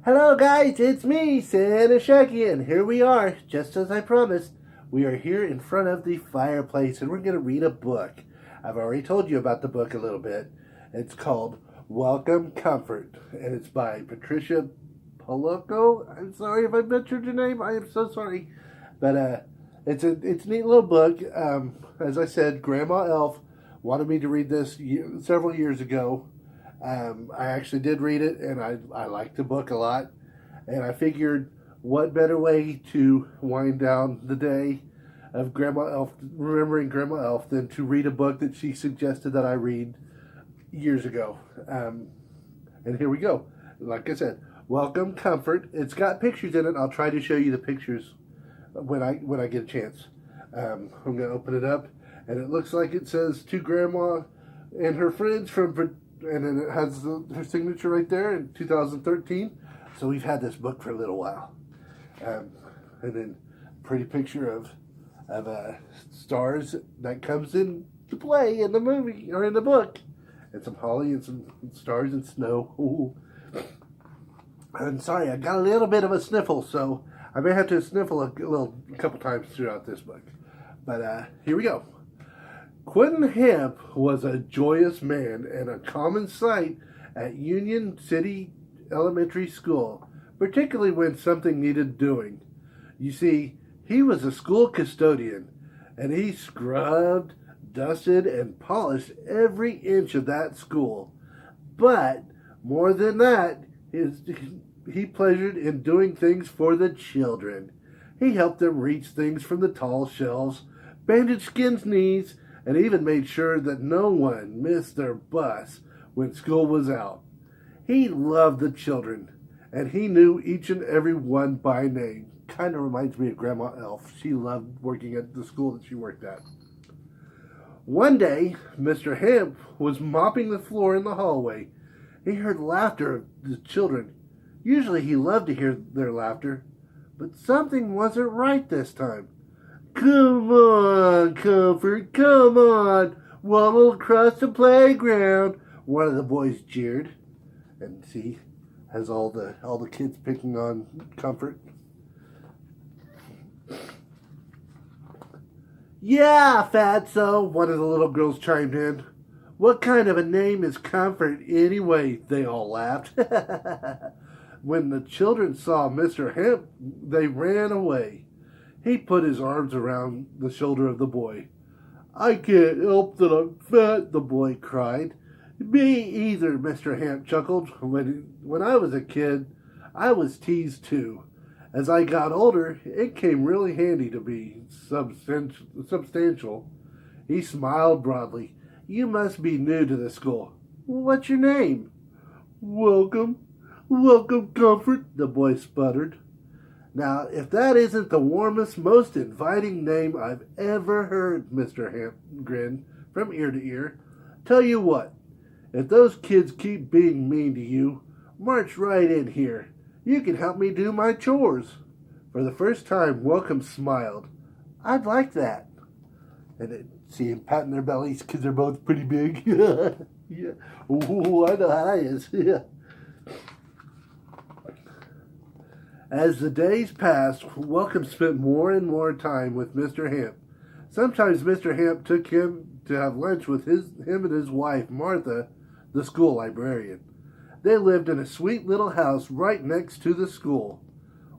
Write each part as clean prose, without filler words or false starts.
Hello guys, it's me, Santa Shaggy, and here we are, just as I promised. We are here in front of the fireplace and we're going to read a book. I've already told you about the book a little bit. It's called Welcome Comfort, and it's by Patricia Polacco. I'm sorry if I butchered your name, I am so sorry. But it's a neat little book. As I said, Grandma Elf wanted me to read this several years ago. I actually did read it, and I liked the book a lot. And I figured, what better way to wind down the day of Grandma Elf, remembering Grandma Elf, than to read a book that she suggested that I read years ago. And here we go. Like I said, Welcome Comfort. It's got pictures in it. I'll try to show you the pictures when I get a chance. I'm going to open it up, and it looks like it says to Grandma and her friends from, and then it has her signature right there in 2013. So we've had this book for a little while. And then pretty picture of stars that comes into play in the movie or in the book. And some holly and some stars and snow. Ooh. I'm sorry, I got a little bit of a sniffle, so I may have to sniffle a couple times throughout this book. But here we go. Quentin Hemp was a joyous man and a common sight at Union City Elementary School, particularly when something needed doing. You see, he was a school custodian, and he scrubbed, dusted, and polished every inch of that school. But more than that, he pleasured in doing things for the children. He helped them reach things from the tall shelves, bandaged Skin's knees, and even made sure that no one missed their bus when school was out. He loved the children, and he knew each and every one by name. Kind of reminds me of Grandma Elf. She loved working at the school that she worked at. One day, Mr. Hemp was mopping the floor in the hallway. He heard laughter of the children. Usually he loved to hear their laughter, but something wasn't right this time. "Come on, Comfort, come on, waddle across the playground," one of the boys jeered. And see, has all the kids picking on Comfort. "Yeah, Fatso," one of the little girls chimed in. "What kind of a name is Comfort anyway?" They all laughed. When the children saw Mr. Hemp, they ran away. He put his arms around the shoulder of the boy. "I can't help that I'm fat," the boy cried. "Me either," Mr. Hemp chuckled. When I was a kid, I was teased too. As I got older, it came really handy to be substantial. He smiled broadly. "You must be new to the school. What's your name?" Welcome Comfort," the boy sputtered. "Now, if that isn't the warmest, most inviting name I've ever heard," Mr. Hemp grinned from ear to ear. "Tell you what, if those kids keep being mean to you, march right in here. You can help me do my chores." For the first time, Welcome smiled. "I'd like that." And see him patting their bellies because they're both pretty big. Yeah. Ooh, I know how that is. Yeah. As the days passed, Welcome spent more and more time with Mr. Hemp. Sometimes Mr. Hemp took him to have lunch with him and his wife, Martha, the school librarian. They lived in a sweet little house right next to the school.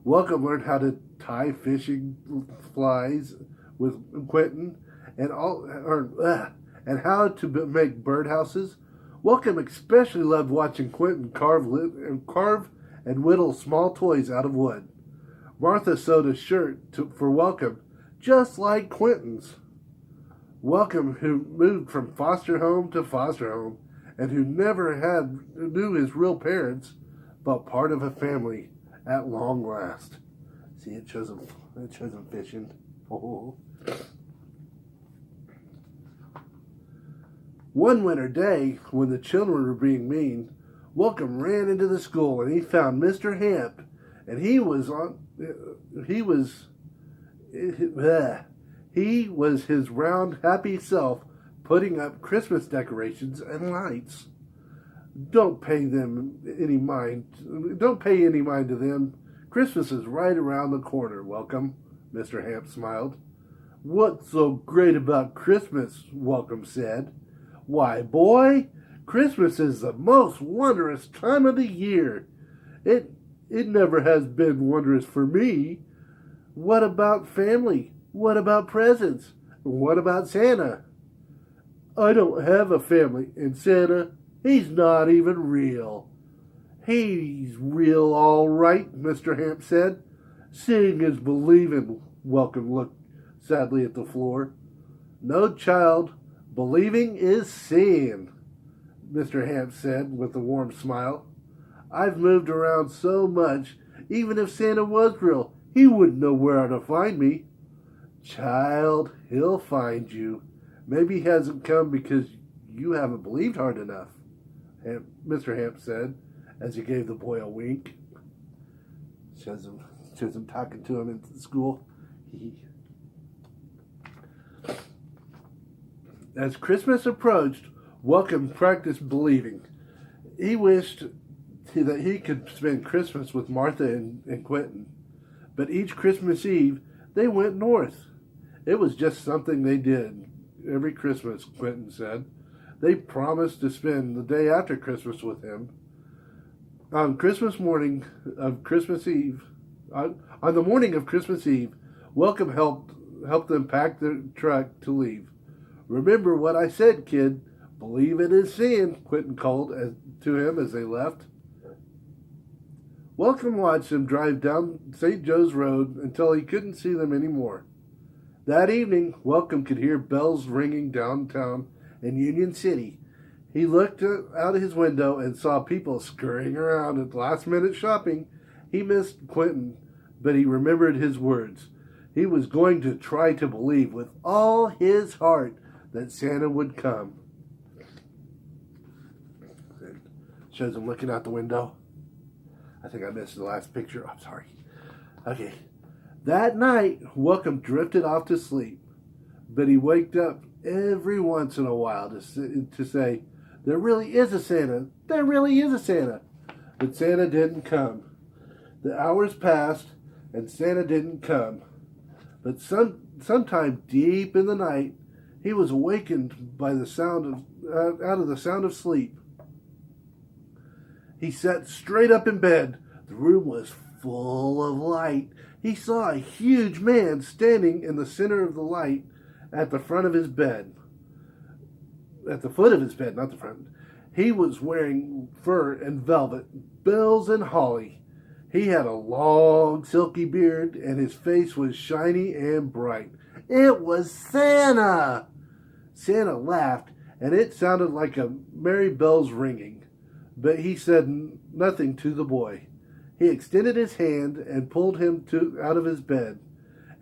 Welcome learned how to tie fishing flies with Quentin and how to make birdhouses. Welcome especially loved watching Quentin carve and whittle small toys out of wood. Martha sewed a shirt for Welcome, just like Quentin's. Welcome, who moved from foster home to foster home, and who never knew his real parents, but part of a family at long last. See, it shows him fishing. Oh. One winter day, when the children were being mean, Welcome ran into the school and he found Mr. Hemp, and he was his round, happy self putting up Christmas decorations and lights. Don't pay them any mind. Don't pay any mind to them. Christmas is right around the corner, Welcome, Mr. Hamp smiled. What's so great about Christmas? Welcome said. Why, boy, Christmas is the most wondrous time of the year. It never has been wondrous for me. What about family? What about presents? What about Santa? I don't have a family, and Santa, he's not even real. He's real all right, Mr. Hamp said. Seeing is believing, Welcome looked sadly at the floor. No, child, believing is seeing, Mr. Hamp said with a warm smile. I've moved around so much, even if Santa was real, he wouldn't know where to find me. Child, he'll find you. Maybe he hasn't come because you haven't believed hard enough, Mr. Hamp said, as he gave the boy a wink. Shows him talking to him in school. As Christmas approached, Welcome practiced believing. He wished that he could spend Christmas with Martha and Quentin, but each Christmas Eve they went north. It was just something they did every Christmas, Quentin said. They promised to spend the day after Christmas with him. On Christmas morning of Christmas Eve, on the morning of Christmas Eve, Welcome helped them pack their truck to leave. Remember what I said, kid. Believe it is seeing, Quentin called to him as they left. Welcome watched them drive down St. Joe's Road until he couldn't see them anymore. That evening, Welcome could hear bells ringing downtown in Union City. He looked out his window and saw people scurrying around at last-minute shopping. He missed Quentin, but he remembered his words. He was going to try to believe with all his heart that Santa would come. Shows him looking out the window. I think I missed the last picture. I'm sorry. Okay. That night, Welcome drifted off to sleep, but he waked up every once in a while to say, there really is a Santa. There really is a Santa. But Santa didn't come. The hours passed, and Santa didn't come. But sometime deep in the night, he was awakened by the sound out of the sound of sleep. He sat straight up in bed. The room was full of light. He saw a huge man standing in the center of the light at the front of his bed. At the foot of his bed, not the front. He was wearing fur and velvet, bells and holly. He had a long, silky beard, and his face was shiny and bright. It was Santa! Santa laughed, and it sounded like a merry bells ringing. But he said nothing to the boy. He extended his hand and pulled him out of his bed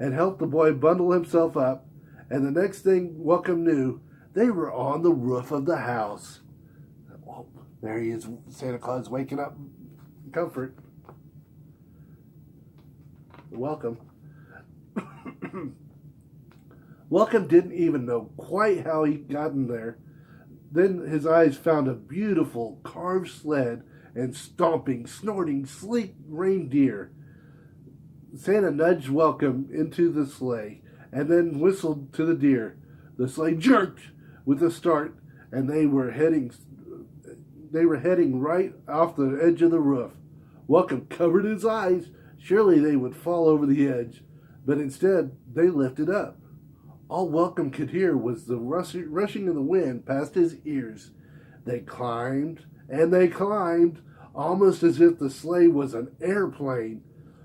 and helped the boy bundle himself up. And the next thing Welcome knew, they were on the roof of the house. Oh, there he is, Santa Claus waking up. Comfort. Welcome. Welcome didn't even know quite how he'd gotten there. Then his eyes found a beautiful carved sled and stomping, snorting, sleek reindeer. Santa nudged Welcome into the sleigh and then whistled to the deer. The sleigh jerked with a start, and they were heading right off the edge of the roof. Welcome covered his eyes. Surely they would fall over the edge, but instead they lifted up. All Welcome could hear was the rushing of the wind past his ears. They climbed, and they climbed, almost as if the sleigh was an airplane.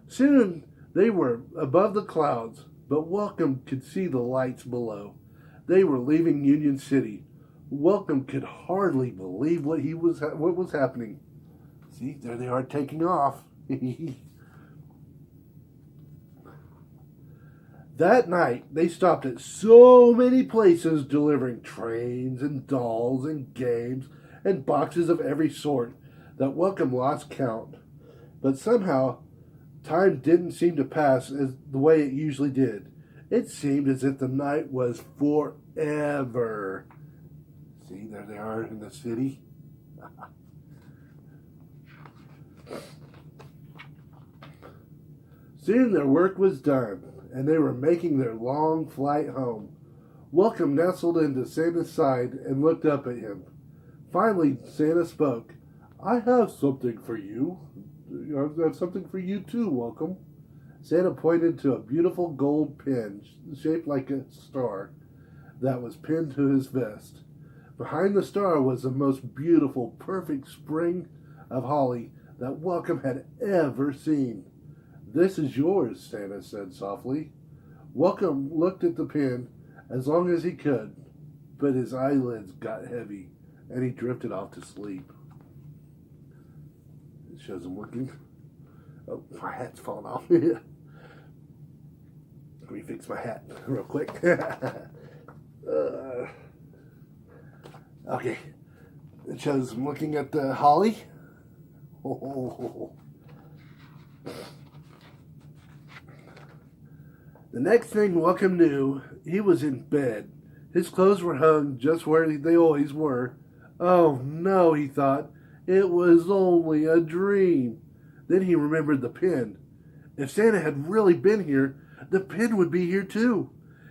Soon they were above the clouds, but Welcome could see the lights below. They were leaving Union City. Welcome could hardly believe what was happening. See, there they are taking off. That night, they stopped at so many places delivering trains and dolls and games and boxes of every sort that Welcome lost count. But somehow, time didn't seem to pass as the way it usually did. It seemed as if the night was forever. See, there they are in the city. Soon their work was done, and they were making their long flight home. Welcome nestled into Santa's side and looked up at him. Finally, Santa spoke. I have something for you. I have something for you too, Welcome. Santa pointed to a beautiful gold pin shaped like a star that was pinned to his vest. Behind the star was the most beautiful, perfect sprig of holly that Welcome had ever seen. This is yours, Santa said softly. Welcome looked at the pin as long as he could, but his eyelids got heavy and he drifted off to sleep. It shows him looking. Oh, my hat's falling off. Let me fix my hat real quick. Okay. It shows him looking at the holly. Oh. The next thing Welcome knew, he was in bed. His clothes were hung just where they always were. Oh no, he thought. It was only a dream. Then he remembered the pin. If Santa had really been here, the pin would be here too.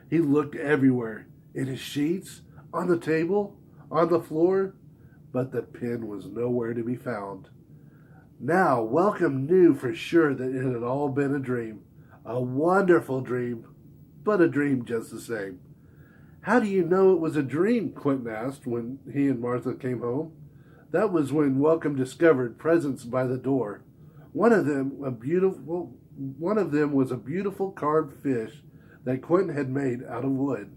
He looked everywhere. In his sheets, on the table, on the floor, but the pin was nowhere to be found. Now, Welcome knew for sure that it had all been a dream. A wonderful dream, but a dream just the same. How do you know it was a dream? Quentin asked when he and Martha came home. That was when Welcome discovered presents by the door. One of them was a beautiful carved fish that Quentin had made out of wood.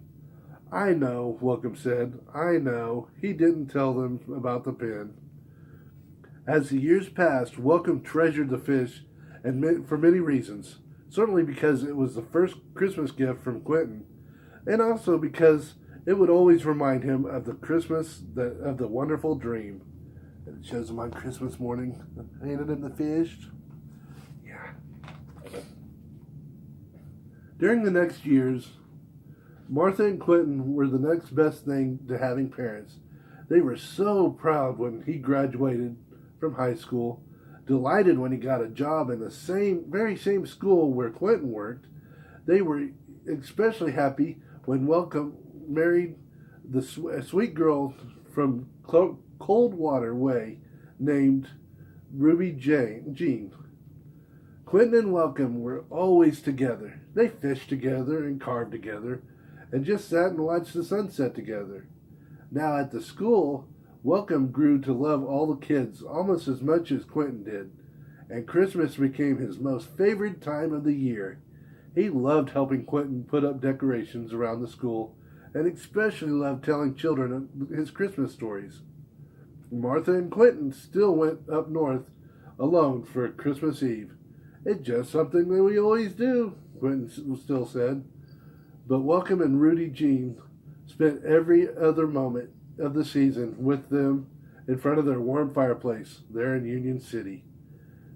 I know, Welcome said. I know. He didn't tell them about the pin. As the years passed, Welcome treasured the fish, and for many reasons. Certainly because it was the first Christmas gift from Quentin, and also because it would always remind him of the of the wonderful dream. And it shows him on Christmas morning, handed him the fish. Yeah. During the next years, Martha and Quentin were the next best thing to having parents. They were so proud when he graduated from high school, delighted when he got a job in the very same school where Quentin worked. They were especially happy when Welcome married a sweet girl from Coldwater Way named Ruby Jean. Quentin and Welcome were always together. They fished together and carved together and just sat and watched the sunset together. Now at the school, Welcome grew to love all the kids almost as much as Quentin did, and Christmas became his most favorite time of the year. He loved helping Quentin put up decorations around the school, and especially loved telling children his Christmas stories. Martha and Quentin still went up north alone for Christmas Eve. It's just something that we always do, Quentin still said. But Welcome and Rudy Jean spent every other moment of the season with them in front of their warm fireplace there in Union City.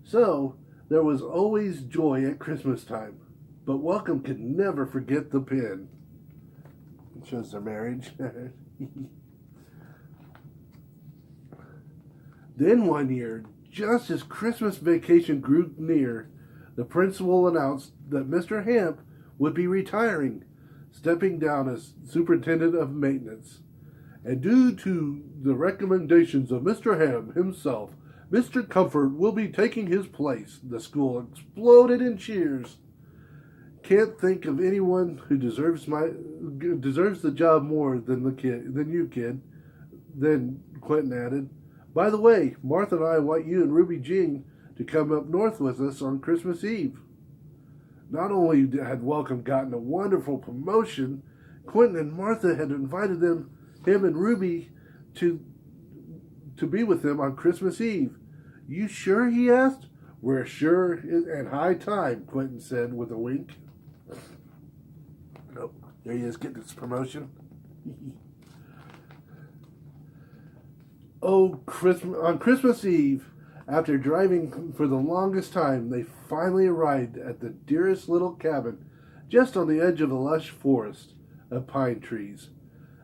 So there was always joy at Christmas time, but Welcome could never forget the pin. It shows their marriage. Then one year, just as Christmas vacation grew near, the principal announced that Mr. Hamp would be retiring, stepping down as superintendent of maintenance. And due to the recommendations of Mr. Ham himself, Mr. Comfort will be taking his place. The school exploded in cheers. Can't think of anyone who deserves the job more than you, kid. Then Quentin added, by the way, Martha and I want you and Ruby Jean to come up north with us on Christmas Eve. Not only had Welcome gotten a wonderful promotion, Quentin and Martha had invited him and Ruby to be with them on Christmas Eve. You sure? He asked. We're sure and high time, Quentin said with a wink. Oh, there he is getting his promotion. On Christmas Eve, after driving for the longest time, they finally arrived at the dearest little cabin just on the edge of a lush forest of pine trees.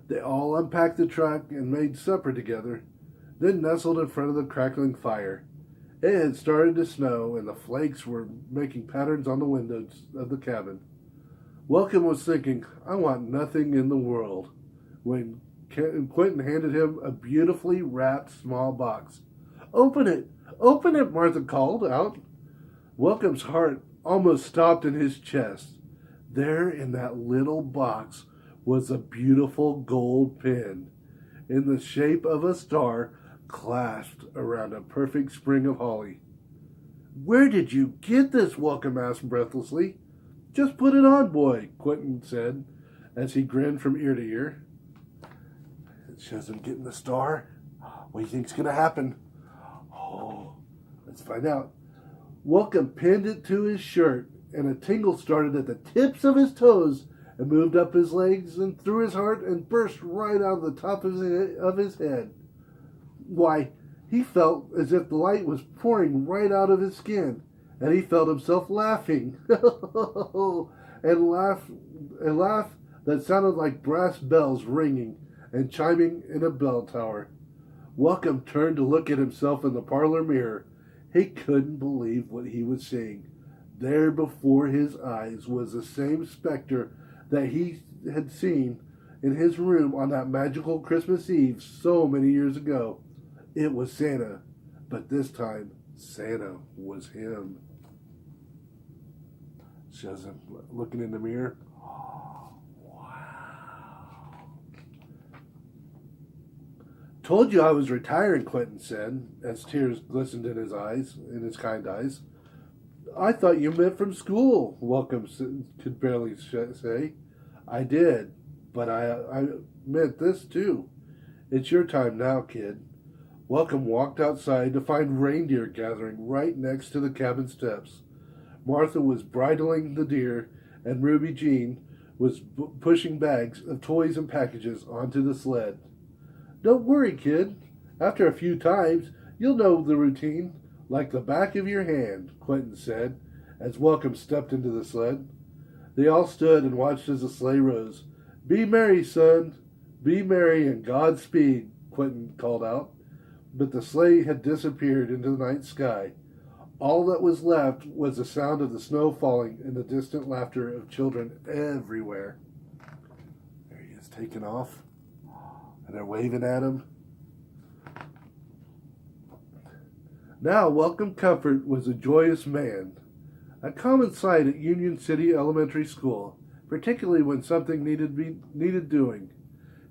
They all unpacked the truck and made supper together, then nestled in front of the crackling fire. It had started to snow, and the flakes were making patterns on the windows of the cabin. Welcome was thinking, I want nothing in the world, when Quentin handed him a beautifully wrapped small box. Open it! Open it! Martha called out. Welcome's heart almost stopped in his chest. There in that little box was a beautiful gold pin in the shape of a star clasped around a perfect sprig of holly. Where did you get this? Welcome asked breathlessly. Just put it on, boy, Quentin said as he grinned from ear to ear. It shows him getting the star. What do you think's going to happen? Oh, let's find out. Welcome pinned it to his shirt, and a tingle started at the tips of his toes and moved up his legs and through his heart and burst right out of the top of his head. Why, he felt as if the light was pouring right out of his skin, and he felt himself laughing. and laugh that sounded like brass bells ringing and chiming in a bell tower. Welcome turned to look at himself in the parlor mirror. He couldn't believe what he was seeing. There before his eyes was the same specter that he had seen in his room on that magical Christmas Eve so many years ago. It was Santa, but this time Santa was him. Shows him looking in the mirror. Oh, wow. Told you I was retiring, Quentin said, as tears glistened in his kind eyes. I thought you meant from school, Welcome could barely say. I did, but I meant this too. It's your time now, kid. Welcome walked outside to find reindeer gathering right next to the cabin steps. Martha was bridling the deer, and Ruby Jean was pushing bags of toys and packages onto the sled. Don't worry, kid. After a few times, you'll know the routine like the back of your hand, Quentin said, as Welcome stepped into the sled. They all stood and watched as the sleigh rose. Be merry, son. Be merry and Godspeed, Quentin called out. But the sleigh had disappeared into the night sky. All that was left was the sound of the snow falling and the distant laughter of children everywhere. There he is, taking off, and they're waving at him. Now Welcome Comfort was a joyous man, a common sight at Union City Elementary School, particularly when something needed doing.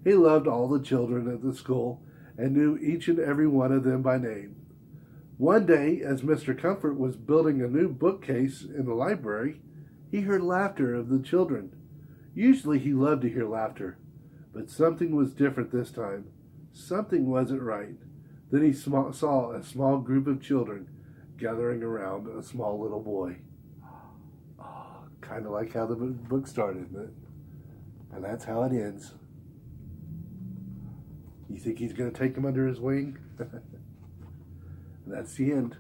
He loved all the children at the school and knew each and every one of them by name. One day, as Mr. Comfort was building a new bookcase in the library, he heard laughter of the children. Usually he loved to hear laughter, but something was different this time. Something wasn't right. Then he saw a small group of children gathering around a small little boy. Oh, kind of like how the book started, isn't it? And that's how it ends. You think he's going to take him under his wing? That's the end.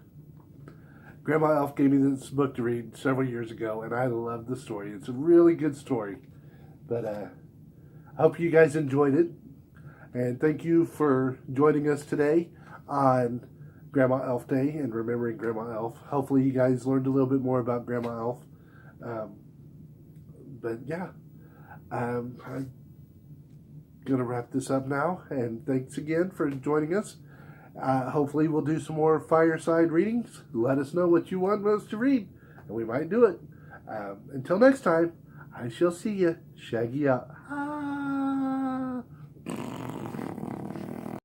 Grandma Elf gave me this book to read several years ago, and I love the story. It's a really good story. But I hope you guys enjoyed it. And thank you for joining us today on Grandma Elf Day and remembering Grandma Elf. Hopefully you guys learned a little bit more about Grandma Elf. But yeah, I'm going to wrap this up now. And thanks again for joining us. Hopefully we'll do some more fireside readings. Let us know what you want us to read, and we might do it. Until next time, I shall see you. Shaggy out.